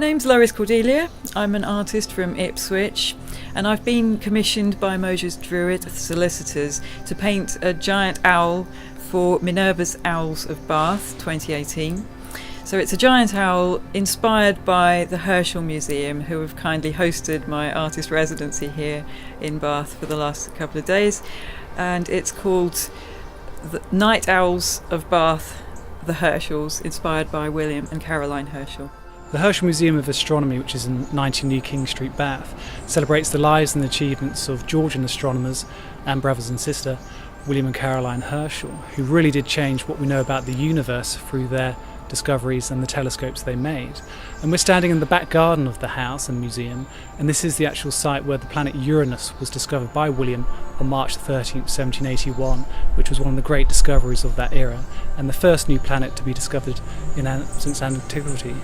name's Lois Cordelia. I'm an artist from Ipswich, and I've been commissioned by Moses Druitt Solicitors to paint a giant owl for Minerva's Owls of Bath 2018. So it's a giant owl inspired by the Herschel Museum, who have kindly hosted my artist residency here in Bath for the last couple of days. And it's called The Night Owls of Bath, the Herschels, inspired by William and Caroline Herschel. The Herschel Museum of Astronomy, which is in 19 New King Street, Bath, celebrates the lives and achievements of Georgian astronomers and brothers and sister William and Caroline Herschel, who really did change what we know about the universe through their discoveries and the telescopes they made. And we're standing in the back garden of the house and museum, and this is the actual site where the planet Uranus was discovered by William on March 13th, 1781, which was one of the great discoveries of that era, and the first new planet to be discovered since antiquity.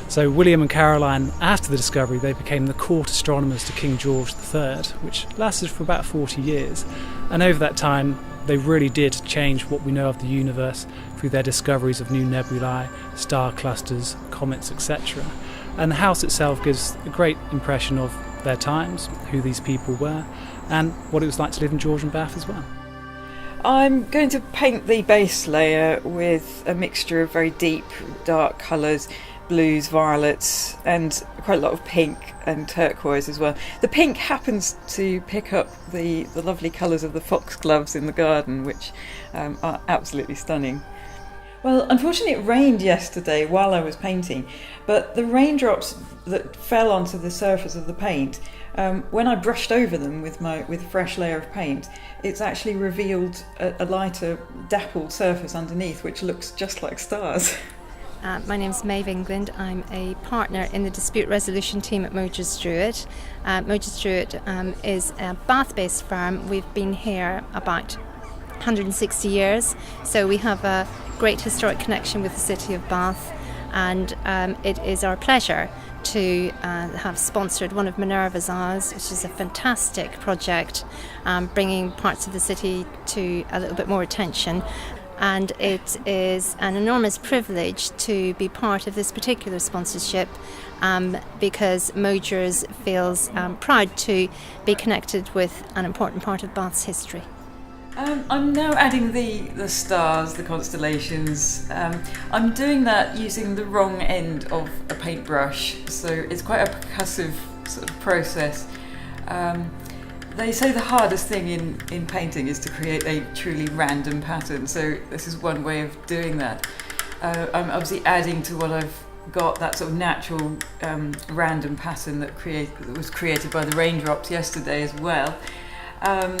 So William and Caroline, after the discovery, they became the court astronomers to King George III, which lasted for about 40 years. And over that time, they really did change what we know of the universe through their discoveries of new nebulae, star clusters, comets, etc. And the house itself gives a great impression of their times, who these people were, and what it was like to live in Georgian Bath as well. I'm going to paint the base layer with a mixture of very deep, dark colours, blues, violets, and quite a lot of pink and turquoise as well. The pink happens to pick up the lovely colours of the foxgloves in the garden, which are absolutely stunning. Well, unfortunately it rained yesterday while I was painting, but the raindrops that fell onto the surface of the paint, when I brushed over them with a fresh layer of paint, it's actually revealed a lighter dappled surface underneath, which looks just like stars. My name's Maeve England. I'm a partner in the dispute resolution team at Moses Druitt. Moses Druitt is a Bath-based firm. We've been here about 160 years, so we have a great historic connection with the city of Bath, and it is our pleasure to have sponsored one of Minerva's Owls, which is a fantastic project, bringing parts of the city to a little bit more attention. And it is an enormous privilege to be part of this particular sponsorship, because Moses feels proud to be connected with an important part of Bath's history. I'm now adding the stars, the constellations. I'm doing that using the wrong end of a paintbrush, so it's quite a percussive sort of process. They say the hardest thing in painting is to create a truly random pattern, so this is one way of doing that. I'm obviously adding to what I've got, that sort of natural random pattern that was created by the raindrops yesterday as well.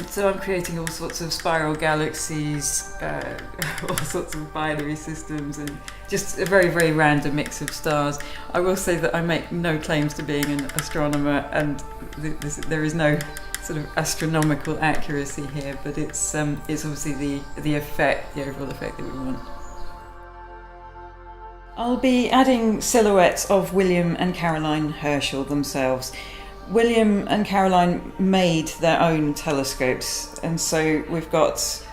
So I'm creating all sorts of spiral galaxies, all sorts of binary systems, and just a very, very random mix of stars. I will say that I make no claims to being an astronomer, and there is no sort of astronomical accuracy here, but it's obviously the overall effect that we want. I'll be adding silhouettes of William and Caroline Herschel themselves. William and Caroline made their own telescopes, and so we've got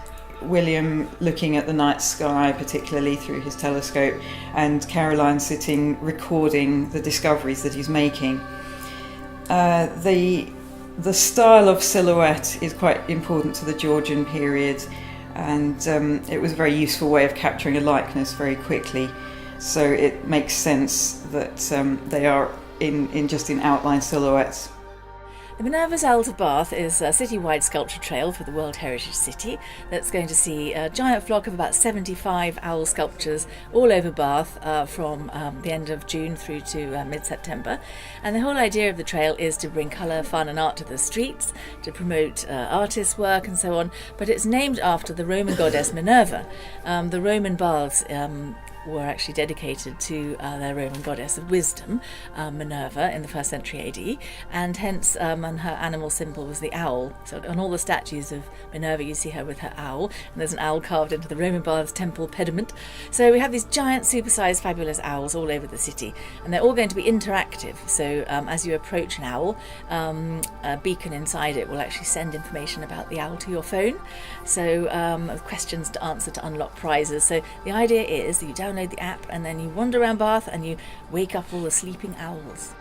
William looking at the night sky, particularly through his telescope, and Caroline sitting recording the discoveries that he's making. The style of silhouette is quite important to the Georgian period, and it was a very useful way of capturing a likeness very quickly. So it makes sense that they are in outline silhouettes. The Minerva's Owls of Bath is a city-wide sculpture trail for the World Heritage City that's going to see a giant flock of about 75 owl sculptures all over Bath from the end of June through to mid-September. And the whole idea of the trail is to bring colour, fun and art to the streets, to promote artists' work and so on, but it's named after the Roman goddess Minerva. The Roman baths were actually dedicated to their Roman goddess of wisdom, Minerva, in the 1st century AD, and hence and her animal symbol was the owl. So on all the statues of Minerva you see her with her owl, and there's an owl carved into the Roman baths temple pediment. So we have these giant supersized fabulous owls all over the city, and they're all going to be interactive. So as you approach an owl, a beacon inside it will actually send information about the owl to your phone, so questions to answer to unlock prizes. So the idea is that you download download the app and then you wander around Bath and you wake up all the sleeping owls.